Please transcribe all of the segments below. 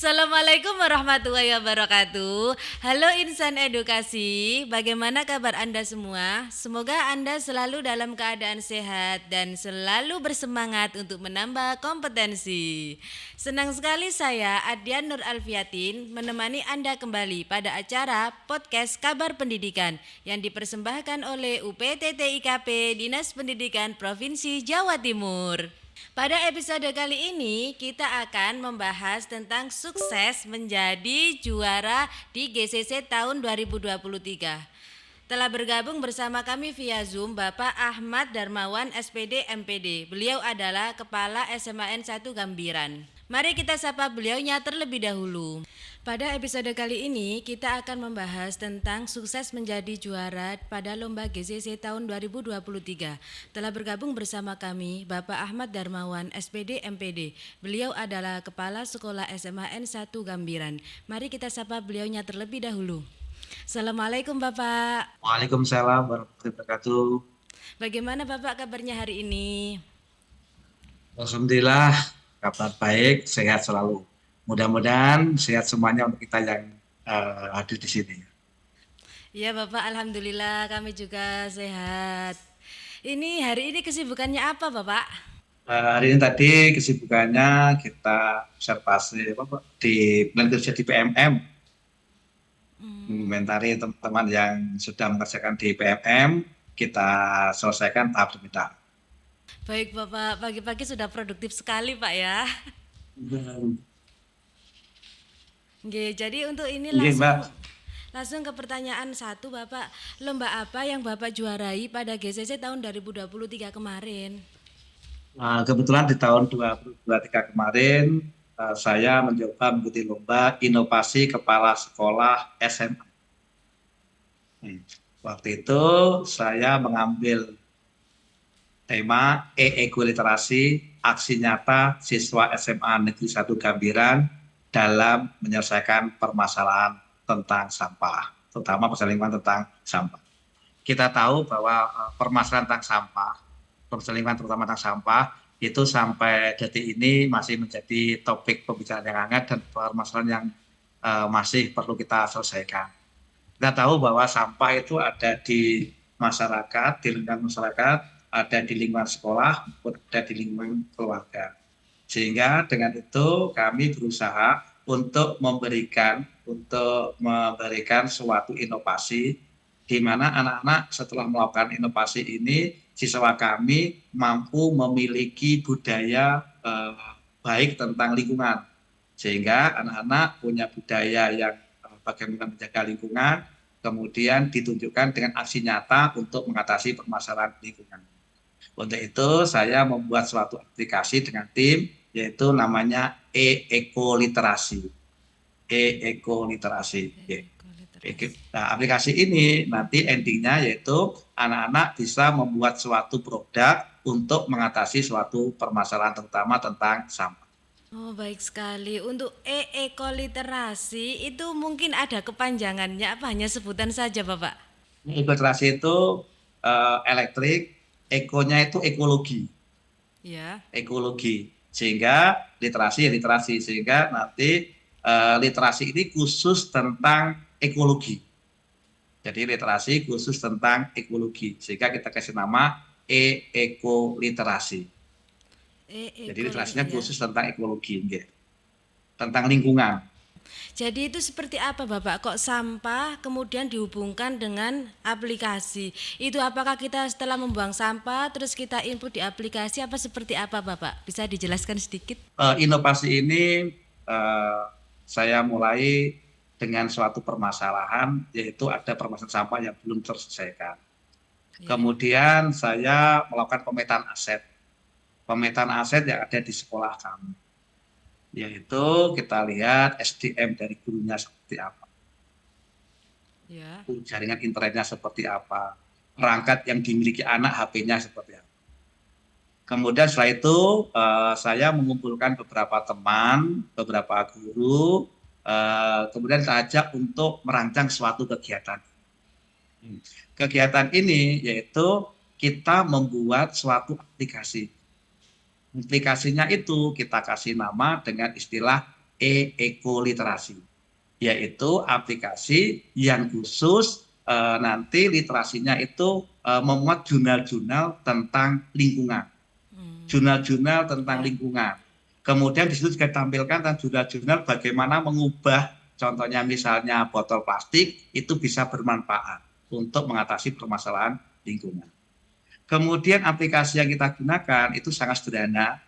Assalamualaikum warahmatullahi wabarakatuh. Halo insan edukasi, bagaimana kabar Anda semua? Semoga Anda selalu dalam keadaan sehat dan selalu bersemangat untuk menambah kompetensi. Senang sekali saya Adyan Nur Alfiatin menemani Anda kembali pada acara podcast Kabar Pendidikan yang dipersembahkan oleh UPTT IKP Dinas Pendidikan Provinsi Jawa Timur. Pada episode kali ini kita akan membahas tentang sukses menjadi juara di GCC tahun 2023. Telah bergabung bersama kami via Zoom Bapak Ahmad Darmawan SPD MPD. Beliau adalah Kepala SMAN 1 Gambiran. Mari kita sapa beliaunya terlebih dahulu. Pada episode kali ini kita akan membahas tentang sukses menjadi juara pada Lomba GCC tahun 2023. Telah bergabung bersama kami Bapak Ahmad Darmawan SPD MPD. Beliau adalah Kepala Sekolah SMAN 1 Gambiran. Mari kita sapa beliaunya terlebih dahulu. Assalamualaikum Bapak. Waalaikumsalam warahmatullahi wabarakatuh. Bagaimana Bapak kabarnya hari ini? Alhamdulillah, kabar baik, sehat selalu. Mudah-mudahan sehat semuanya untuk kita yang hadir di sini. Ya Bapak, alhamdulillah kami juga sehat. Hari ini kesibukannya apa Bapak? Hari ini tadi kesibukannya kita observasi di plan kerja di PMM, mengomentari teman-teman yang sudah mengerjakan di PMM, kita selesaikan tahap demi tahap. Baik Bapak, pagi-pagi sudah produktif sekali Pak ya. Oke, jadi untuk ini Oke, Mbak. langsung ke pertanyaan satu Bapak. Lomba apa yang Bapak juarai pada GCC tahun 2023 kemarin? Kebetulan di tahun 2023 kemarin saya mencoba mengikuti lomba inovasi kepala sekolah SMA. Waktu itu saya mengambil tema e-ekoliterasi, aksi nyata siswa SMA Negeri 1 Gambiran dalam menyelesaikan permasalahan tentang sampah, terutama permasalahan lingkungan tentang sampah. Kita tahu bahwa permasalahan tentang sampah, permasalahan lingkungan terutama tentang sampah, itu sampai detik ini masih menjadi topik pembicaraan yang hangat dan permasalahan yang masih perlu kita selesaikan. Kita tahu bahwa sampah itu ada di masyarakat, di lingkungan masyarakat, ada di lingkungan sekolah, ada di lingkungan keluarga. Sehingga dengan itu kami berusaha untuk memberikan suatu inovasi di mana anak-anak setelah melakukan inovasi ini, siswa kami mampu memiliki budaya baik tentang lingkungan. Sehingga anak-anak punya budaya yang bagaimana menjaga lingkungan, kemudian ditunjukkan dengan aksi nyata untuk mengatasi permasalahan lingkungan. Untuk itu saya membuat suatu aplikasi dengan tim, yaitu namanya e-ekoliterasi. E-ekoliterasi. Nah, aplikasi ini nanti endingnya yaitu anak-anak bisa membuat suatu produk untuk mengatasi suatu permasalahan terutama tentang sampah. Oh baik sekali. Untuk e-ekoliterasi itu mungkin ada kepanjangannya apa hanya sebutan saja Bapak? Ekoliterasi itu elektrik, ekonya itu ekologi. Ya. Ekologi. Sehingga literasi, sehingga nanti literasi ini khusus tentang ekologi. Jadi literasi khusus tentang ekologi. Sehingga kita kasih nama e-ekoliterasi. Jadi literasinya khusus tentang ekologi, tentang lingkungan. Jadi itu seperti apa Bapak? Kok sampah kemudian dihubungkan dengan aplikasi? Itu apakah kita setelah membuang sampah terus kita input di aplikasi apa seperti apa Bapak? Bisa dijelaskan sedikit? Inovasi ini saya mulai dengan suatu permasalahan, yaitu ada permasalahan sampah yang belum terselesaikan. Kemudian saya melakukan pemetaan aset yang ada di sekolah kami, yaitu kita lihat SDM dari gurunya seperti apa, jaringan internetnya seperti apa, perangkat yang dimiliki anak HP-nya seperti apa. Kemudian setelah itu saya mengumpulkan beberapa teman, beberapa guru, kemudian saya ajak untuk merancang suatu kegiatan. Kegiatan ini yaitu kita membuat suatu aplikasi. Aplikasinya itu kita kasih nama dengan istilah e-ekoliterasi, yaitu aplikasi yang khusus nanti literasinya itu memuat jurnal-jurnal tentang lingkungan. Jurnal-jurnal tentang Ya. lingkungan. Kemudian di situ juga ditampilkan tentang jurnal-jurnal bagaimana mengubah, contohnya misalnya botol plastik itu bisa bermanfaat untuk mengatasi permasalahan lingkungan. Kemudian aplikasi yang kita gunakan itu sangat sederhana,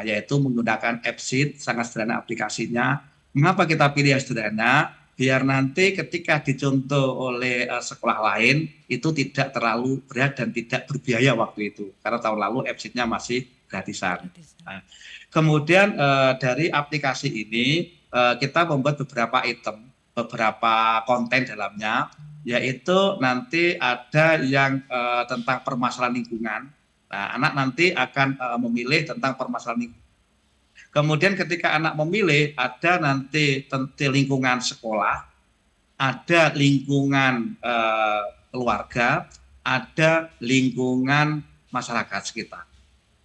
yaitu menggunakan AppSheet, sangat sederhana aplikasinya. Mengapa kita pilih yang sederhana? Biar nanti ketika dicontoh oleh sekolah lain itu tidak terlalu berat dan tidak berbiaya waktu itu. Karena tahun lalu AppSheet-nya masih gratisan. Gratis. Nah, kemudian dari aplikasi ini kita membuat beberapa item, beberapa konten dalamnya, yaitu nanti ada yang tentang permasalahan lingkungan. Nah, anak nanti akan memilih tentang permasalahan lingkungan. Kemudian ketika anak memilih, ada nanti lingkungan sekolah, ada lingkungan keluarga, ada lingkungan masyarakat sekitar.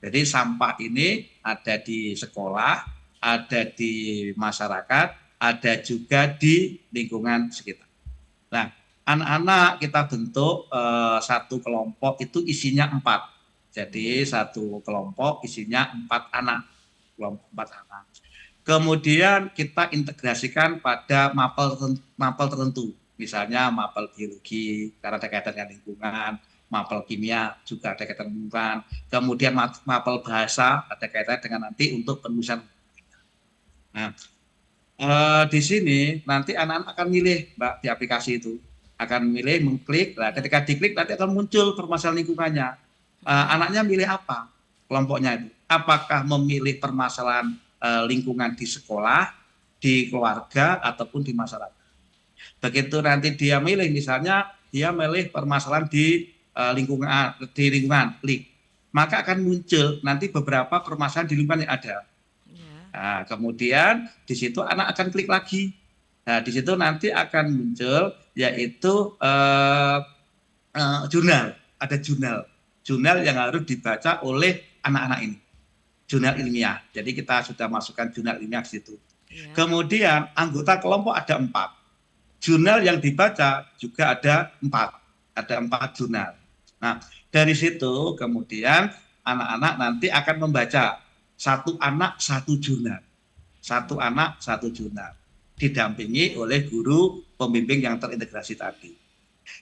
Jadi sampah ini ada di sekolah, ada di masyarakat, ada juga di lingkungan sekitar. Nah, anak-anak kita bentuk satu kelompok itu isinya 4. Jadi satu kelompok isinya 4 anak, kelompok 4 anak. Kemudian kita integrasikan pada mapel tertentu, misalnya mapel biologi karena ada kaitan dengan lingkungan, mapel kimia juga ada kaitan dengan lingkungan, kemudian mapel bahasa ada kaitan dengan nanti untuk penulisan. Nah, di sini nanti anak-anak akan milih, Mbak, di aplikasi itu akan milih, mengklik. Nah, ketika diklik nanti akan muncul permasalahan lingkungannya. Anaknya milih apa? Kelompoknya itu. Apakah memilih permasalahan lingkungan di sekolah, di keluarga, ataupun di masyarakat. Begitu nanti dia milih, misalnya dia milih permasalahan di lingkungan, klik. Maka akan muncul nanti beberapa permasalahan di lingkungan yang ada. Nah, kemudian di situ anak akan klik lagi. Nah, di situ nanti akan muncul yaitu jurnal, ada jurnal yang harus dibaca oleh anak-anak ini, jurnal ilmiah. Jadi kita sudah masukkan jurnal ilmiah di situ. Ya. Kemudian anggota kelompok ada 4, jurnal yang dibaca juga ada 4 jurnal. Nah, dari situ kemudian anak-anak nanti akan membaca satu anak satu jurnal, didampingi oleh guru pembimbing yang terintegrasi tadi.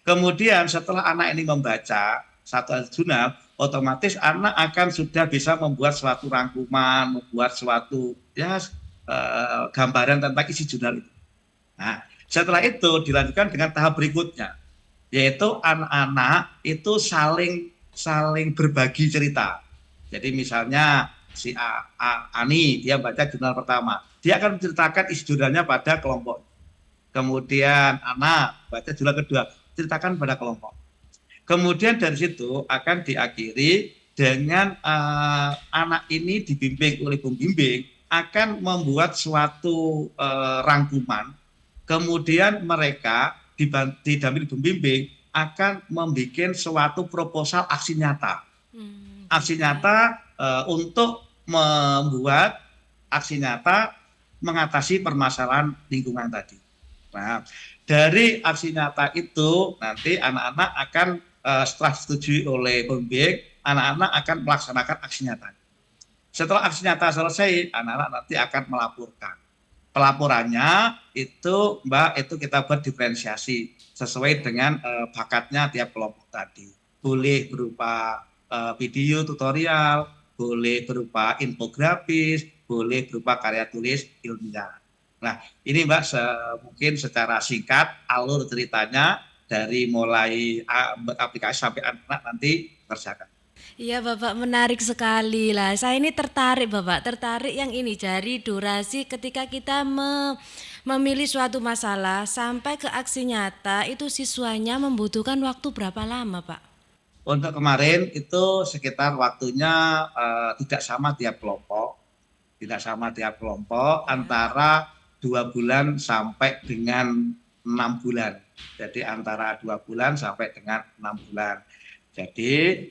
Kemudian setelah anak ini membaca satu jurnal, otomatis anak akan sudah bisa membuat suatu rangkuman, membuat suatu gambaran tentang isi jurnal itu. Nah, setelah itu dilanjutkan dengan tahap berikutnya, yaitu anak-anak itu saling berbagi cerita. Jadi misalnya si Ani, dia baca jurnal pertama, dia akan menceritakan isi jurnalnya pada kelompok. Kemudian anak baca jurnal kedua, ceritakan pada kelompok. Kemudian dari situ akan diakhiri dengan anak ini dibimbing oleh pembimbing akan membuat suatu rangkuman. Kemudian mereka didampingi pembimbing akan membuat suatu proposal aksi nyata. Aksi nyata untuk membuat aksi nyata mengatasi permasalahan lingkungan tadi. Nah, dari aksi nyata itu nanti anak-anak akan setelah disetujui oleh pembimbing, anak-anak akan melaksanakan aksi nyata. Setelah aksi nyata selesai, anak-anak nanti akan melaporkan. Pelaporannya itu, Mbak, itu kita buat diferensiasi sesuai dengan bakatnya tiap kelompok tadi. Boleh berupa video tutorial, boleh berupa infografis, boleh berupa karya tulis ilmiah. Nah, ini Mbak mungkin secara singkat alur ceritanya dari mulai aplikasi sampai anak nanti kerjakan. Iya Bapak, menarik sekali lah. Saya ini tertarik Bapak, tertarik yang ini dari durasi ketika kita memilih suatu masalah sampai ke aksi nyata itu siswanya membutuhkan waktu berapa lama Pak? Untuk kemarin itu sekitar waktunya tidak sama tiap kelompok, antara 2 bulan sampai dengan 6 bulan. Jadi antara 2 bulan sampai dengan 6 bulan. Jadi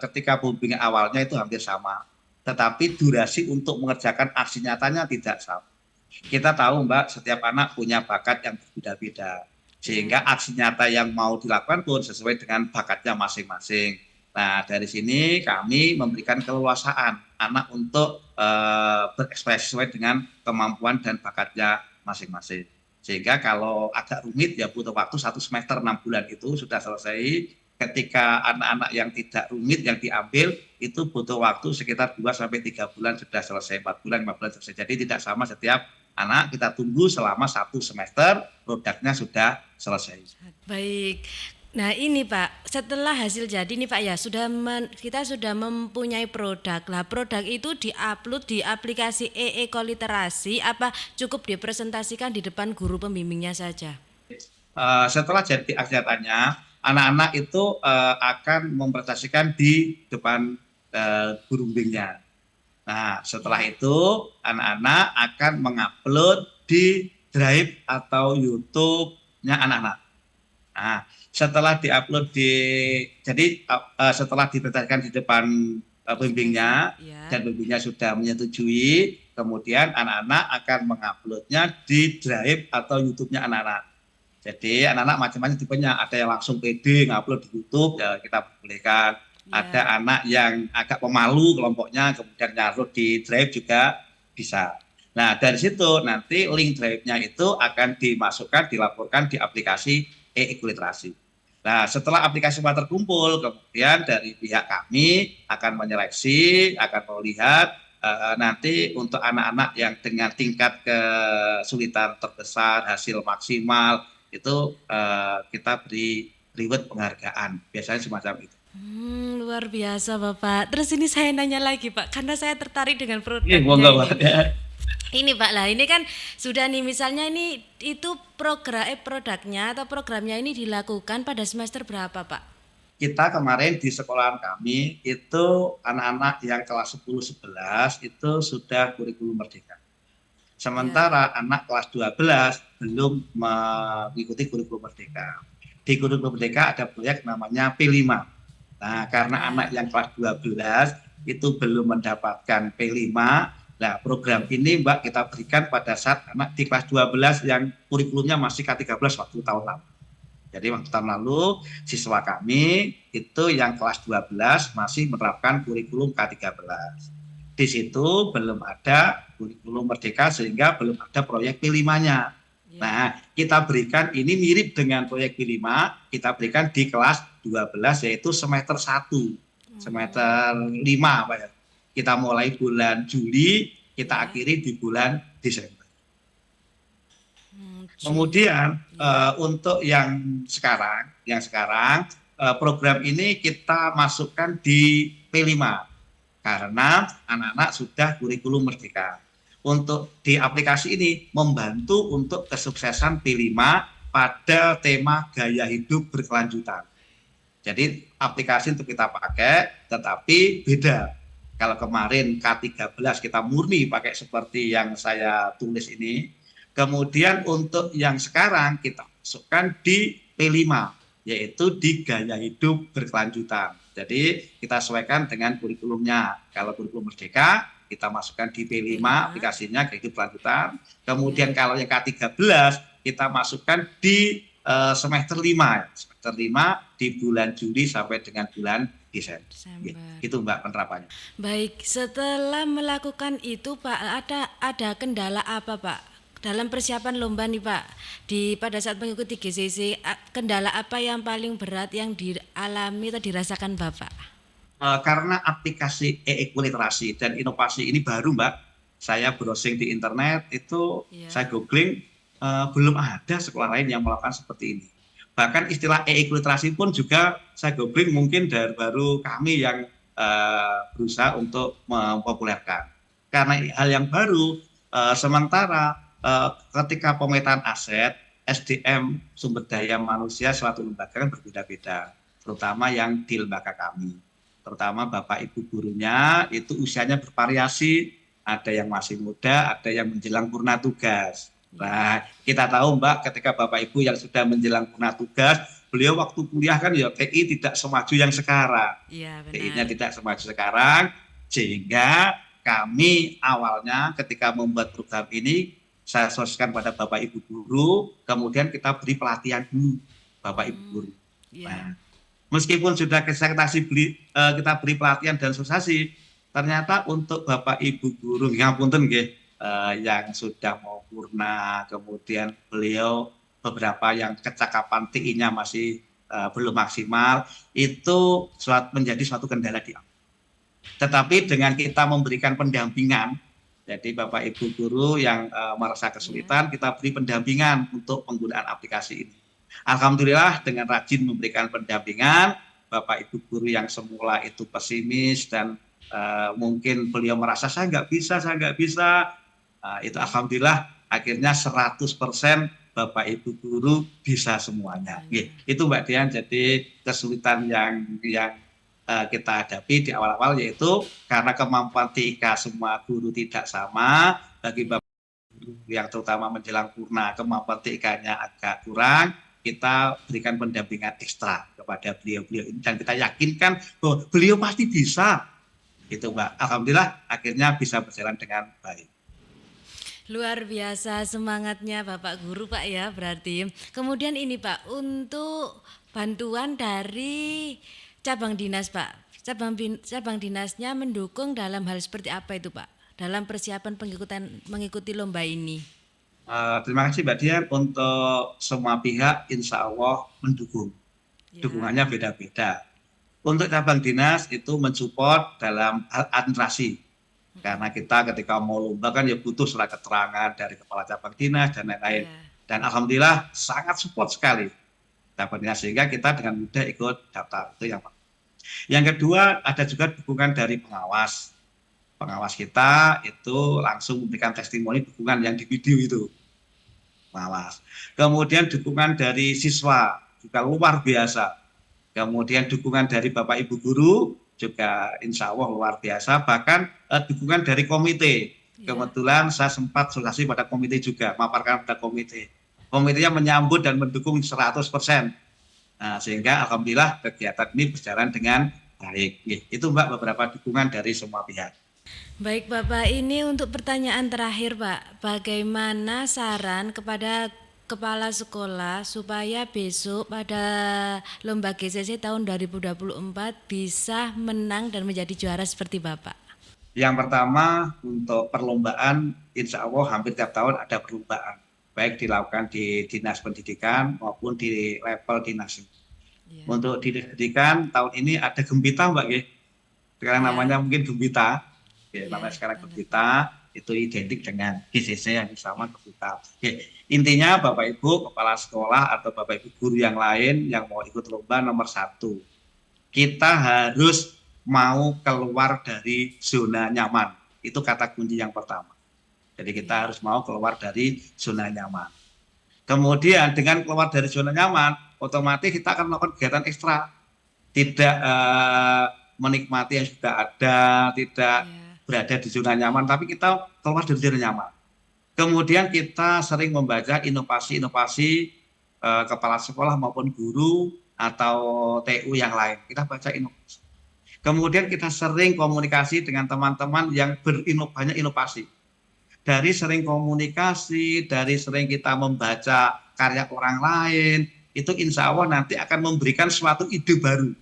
ketika pembimbingan awalnya itu hampir sama, tetapi durasi untuk mengerjakan aksi nyatanya tidak sama. Kita tahu Mbak, setiap anak punya bakat yang berbeda-beda. Sehingga Ya. aksi nyata yang mau dilakukan pun sesuai dengan bakatnya masing-masing. Nah, dari sini kami memberikan keleluasaan anak untuk berekspresi sesuai dengan kemampuan dan bakatnya masing-masing. Sehingga kalau agak rumit ya butuh waktu 1 semester 6 bulan itu sudah selesai. Ketika anak-anak yang tidak rumit yang diambil itu butuh waktu sekitar 2 sampai 3 bulan sudah selesai, 4 bulan, 5 bulan selesai. Jadi tidak sama setiap anak, kita tunggu selama 1 semester produknya sudah selesai. Baik. Nah ini Pak, setelah hasil jadi nih Pak ya, kita sudah mempunyai produk. Lah produk itu diupload di aplikasi e-ekoliterasi apa cukup dipresentasikan di depan guru pembimbingnya saja? Setelah jadi aksiatannya, anak-anak itu akan mempresentasikan di depan guru bimbingnya. Nah, setelah Ya. itu anak-anak akan mengupload di Drive atau YouTube-nya anak-anak. Nah, setelah diupload setelah dipresentasikan di depan Aplikasi, pembimbingnya ya. dan pembimbingnya sudah menyetujui, kemudian anak-anak akan menguploadnya di Drive atau YouTube-nya anak-anak. Jadi anak-anak macam-macam tipenya, ada yang langsung pede ngupload di YouTube, ya kita bolehkan. Ya. Ada anak yang agak pemalu kelompoknya, kemudian naruh di Drive juga bisa. Nah, dari situ nanti link Drive-nya itu akan dimasukkan, dilaporkan di aplikasi e-ekuliterasi. Nah, setelah aplikasi semua terkumpul, kemudian dari pihak kami akan menyeleksi, akan melihat nanti untuk anak-anak yang dengan tingkat kesulitan terbesar, hasil maksimal, itu kita beri reward penghargaan. Biasanya semacam itu. Luar biasa Bapak. Terus ini saya nanya lagi Pak, karena saya tertarik dengan Iya, produknya monggo ini. Pak. Ya. Ini Pak lah, ini kan sudah nih misalnya ini itu produknya atau programnya ini dilakukan pada semester berapa Pak? Kita kemarin di sekolahan kami itu anak-anak yang kelas 10 11 itu sudah kurikulum merdeka. Ya. Sementara anak kelas 12 belum mengikuti kurikulum merdeka. Di kurikulum merdeka ada proyek namanya P5. Nah, karena anak Ya. yang kelas 12 itu belum mendapatkan P5, nah program ini Mbak kita berikan pada saat anak di kelas 12 yang kurikulumnya masih K13 waktu tahun lalu. Jadi waktu tahun lalu siswa kami itu yang kelas 12 masih menerapkan kurikulum K13. Di situ belum ada kurikulum merdeka sehingga belum ada proyek P5-nya. Ya. Nah, kita berikan ini mirip dengan proyek P5, kita berikan di kelas 12 yaitu semester 1, semester 5 Pak ya. Kita mulai bulan Juli, kita Ya. akhiri di bulan Desember. Juli. Kemudian Ya. untuk yang sekarang program ini kita masukkan di P5 karena anak-anak sudah kurikulum merdeka. Untuk di aplikasi ini membantu untuk kesuksesan P5 pada tema gaya hidup berkelanjutan. Jadi aplikasi untuk kita pakai tetapi beda. Kalau kemarin K13 kita murni pakai seperti yang saya tulis ini, kemudian untuk yang sekarang kita masukkan di P5 yaitu di gaya hidup berkelanjutan. Jadi kita sesuaikan dengan kurikulumnya. Kalau kurikulum merdeka kita masukkan di P5 P5. aplikasinya gaya hidup berkelanjutan. Kemudian Ya. kalau yang K13 kita masukkan di semester 5. Semester 5 di bulan Juli sampai dengan bulan Desember. Desember. Itu Mbak penerapannya. Baik, setelah melakukan itu Pak, ada kendala apa Pak? Dalam persiapan lomba nih Pak, pada saat mengikuti GCC, kendala apa yang paling berat yang dialami atau dirasakan Bapak? Karena aplikasi e-ekuliterasi dan inovasi ini baru Mbak, saya browsing di internet itu Ya. saya googling belum ada sekolah lain yang melakukan seperti ini. Bahkan istilah e-ekuliterasi pun juga saya googling mungkin dari baru kami yang berusaha untuk mempopulerkan. Karena hal yang baru, sementara ketika pemetaan aset, SDM sumber daya manusia suatu lembaga kan berbeda-beda, terutama yang di lembaga kami. Terutama Bapak Ibu gurunya itu usianya bervariasi, ada yang masih muda, ada yang menjelang purna tugas. Ya. Nah, kita tahu Mbak, ketika Bapak Ibu yang sudah menjelang purna tugas, beliau waktu kuliah kan ya TI tidak semaju yang sekarang. Iya TI-nya benar. tidak semaju sekarang, sehingga kami awalnya ketika membuat program ini saya sosialisasikan pada Bapak Ibu guru, kemudian kita beri pelatihan dulu Bapak Ibu guru. Ya. Nah, meskipun sudah kita beri pelatihan dan sosialisasi, ternyata untuk Bapak Ibu guru ngapunten nggih, yang sudah mau purna, kemudian beliau beberapa yang kecakapan TI-nya masih belum maksimal, itu menjadi suatu kendala di awal. Tetapi dengan kita memberikan pendampingan, jadi Bapak Ibu guru yang merasa kesulitan, kita beri pendampingan untuk penggunaan aplikasi ini. Alhamdulillah dengan rajin memberikan pendampingan, Bapak Ibu guru yang semula itu pesimis dan mungkin beliau merasa saya nggak bisa, itu alhamdulillah akhirnya 100% Bapak Ibu guru bisa semuanya. Itu Mbak Dian, jadi kesulitan yang kita hadapi di awal-awal, yaitu karena kemampuan TIK semua guru tidak sama. Bagi Bapak guru yang terutama menjelang purna kemampuan TIK-nya agak kurang, kita berikan pendampingan ekstra kepada beliau-beliau ini dan kita yakinkan bahwa beliau pasti bisa. Itu Mbak, alhamdulillah akhirnya bisa berjalan dengan baik. Luar biasa semangatnya Bapak Guru Pak ya berarti. Kemudian ini Pak, untuk bantuan dari cabang dinas Pak. Cabang dinasnya mendukung dalam hal seperti apa itu Pak? Dalam persiapan mengikuti lomba ini. Terima kasih Mbak Dian, untuk semua pihak insya Allah mendukung. Ya. Dukungannya beda-beda. Untuk cabang dinas itu mensupport dalam hal administrasi. Karena kita ketika mau lomba kan ya butuh surat keterangan dari kepala cabang dinas dan lain-lain. Ya. Dan alhamdulillah sangat support sekali cabang dinas, sehingga kita dengan mudah ikut daftar. Itu yang pertama. Yang kedua, ada juga dukungan dari pengawas. Pengawas kita itu langsung memberikan testimoni dukungan yang di video itu. Pengawas. Kemudian dukungan dari siswa juga luar biasa. Kemudian dukungan dari Bapak Ibu guru juga insya Allah luar biasa, bahkan dukungan dari komite. Kebetulan saya sempat sosialisasi pada komite juga, memaparkan pada komite. Komitenya menyambut dan mendukung 100%. Nah, sehingga alhamdulillah kegiatan ini berjalan dengan baik. Itu Mbak beberapa dukungan dari semua pihak. Baik Bapak, ini untuk pertanyaan terakhir Pak. Bagaimana saran kepada kepala sekolah supaya besok pada lomba GCC tahun 2024 bisa menang dan menjadi juara seperti Bapak? Yang pertama, untuk perlombaan insya Allah hampir tiap tahun ada perlombaan, baik dilakukan di dinas pendidikan maupun di level dinas. Ya. Untuk dinas pendidikan tahun ini ada Gembita Mbak ya. Sekarang namanya mungkin Gembita, ya, namanya sekarang Gembita, itu identik dengan GCC yang sama Gembita. Intinya Bapak Ibu kepala sekolah atau Bapak Ibu guru yang lain yang mau ikut lomba, nomor 1, kita harus mau keluar dari zona nyaman. Itu kata kunci yang pertama. Jadi kita harus mau keluar dari zona nyaman. Kemudian dengan keluar dari zona nyaman, otomatis kita akan melakukan kegiatan ekstra. Tidak menikmati yang sudah ada, tidak berada di zona nyaman, tapi kita keluar dari zona nyaman. Kemudian kita sering membaca inovasi-inovasi kepala sekolah maupun guru atau TU yang lain. Kita baca inovasi. Kemudian kita sering komunikasi dengan teman-teman yang banyak inovasi. Dari sering komunikasi, dari sering kita membaca karya orang lain, itu insya Allah nanti akan memberikan suatu ide baru.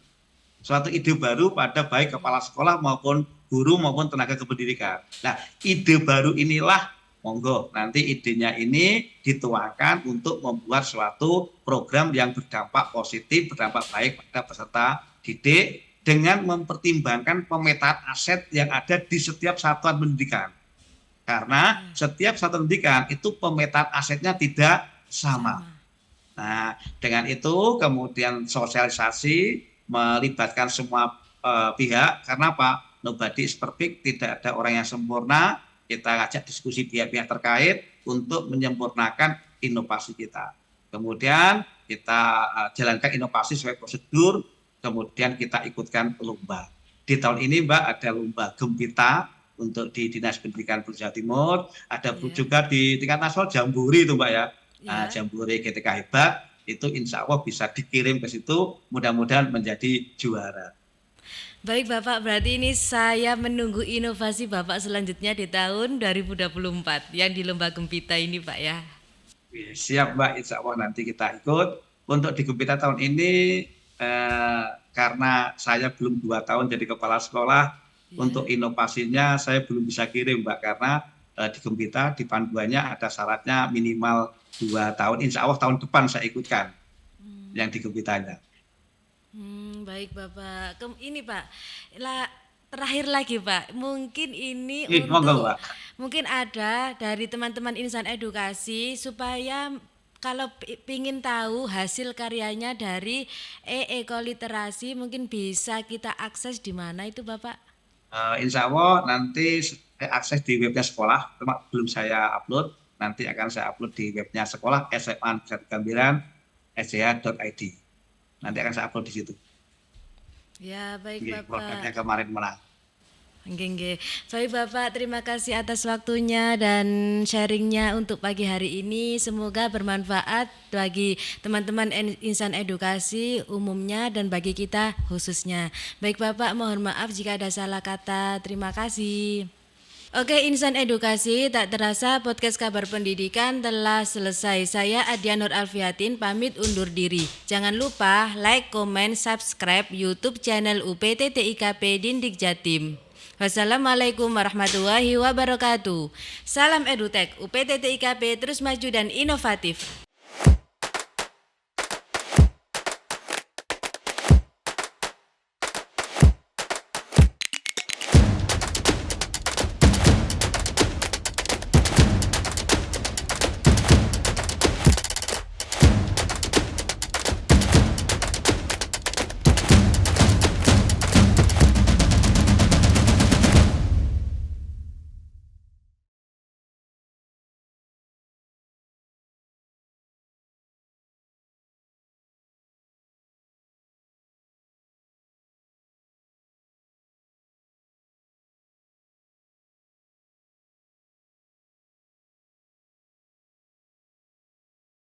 Suatu ide baru pada baik kepala sekolah maupun guru maupun tenaga kependidikan. Nah, ide baru inilah monggo nanti idenya ini dituangkan untuk membuat suatu program yang berdampak positif, berdampak baik pada peserta didik dengan mempertimbangkan pemetaan aset yang ada di setiap satuan pendidikan. Karena setiap satuan pendidikan itu pemetaan asetnya tidak sama. Nah, dengan itu kemudian sosialisasi melibatkan semua pihak, karena apa? Nobody is perfect, tidak ada orang yang sempurna. Kita ajak diskusi pihak-pihak terkait untuk menyempurnakan inovasi kita. Kemudian kita jalankan inovasi sesuai prosedur, kemudian kita ikutkan lomba. Di tahun ini Mbak ada lomba Gembita untuk di Dinas Pendidikan Jawa Timur, ada juga di tingkat nasional Jambore itu Mbak ya. Nah, Jambore GTK Hebat itu insya Allah bisa dikirim ke situ, mudah-mudahan menjadi juara. Baik Bapak, berarti ini saya menunggu inovasi Bapak selanjutnya di tahun 2024 yang di Lomba Gempita ini Pak ya. Siap Mbak, insya Allah nanti kita ikut. Untuk di Gempita tahun ini, karena saya belum 2 tahun jadi kepala sekolah, Ya. untuk inovasinya saya belum bisa kirim Mbak, karena di Gempita di panduannya ada syaratnya minimal 2 tahun. Insya Allah tahun depan saya ikutkan yang di Gempitanya. Baik Bapak. Ini Pak, terakhir lagi Pak, mungkin ini Monggo untuk Mbak. mungkin ada dari teman-teman insan edukasi supaya kalau pingin tahu hasil karyanya dari ekoliterasi mungkin bisa kita akses di mana itu Bapak? Insya Allah nanti saya akses di webnya sekolah, cuma belum saya upload. Nanti akan saya upload di webnya sekolah SMA Negeri 1 Gambiran sdh.id. Nanti akan saya upload di situ. Ya, baik Produknya Bapak. kemarin menang. Nggih, nggih. Baik Bapak, terima kasih atas waktunya dan sharingnya untuk pagi hari ini. Semoga bermanfaat bagi teman-teman insan edukasi umumnya dan bagi kita khususnya. Baik Bapak, mohon maaf jika ada salah kata. Terima kasih. Oke, insan edukasi, tak terasa podcast kabar pendidikan telah selesai. Saya Adia Nur Alfiatin pamit undur diri. Jangan lupa like, komen, subscribe YouTube channel UPT TIKP Dindik Jatim. Wassalamualaikum warahmatullahi wabarakatuh. Salam Edutech, UPT TIKP terus maju dan inovatif.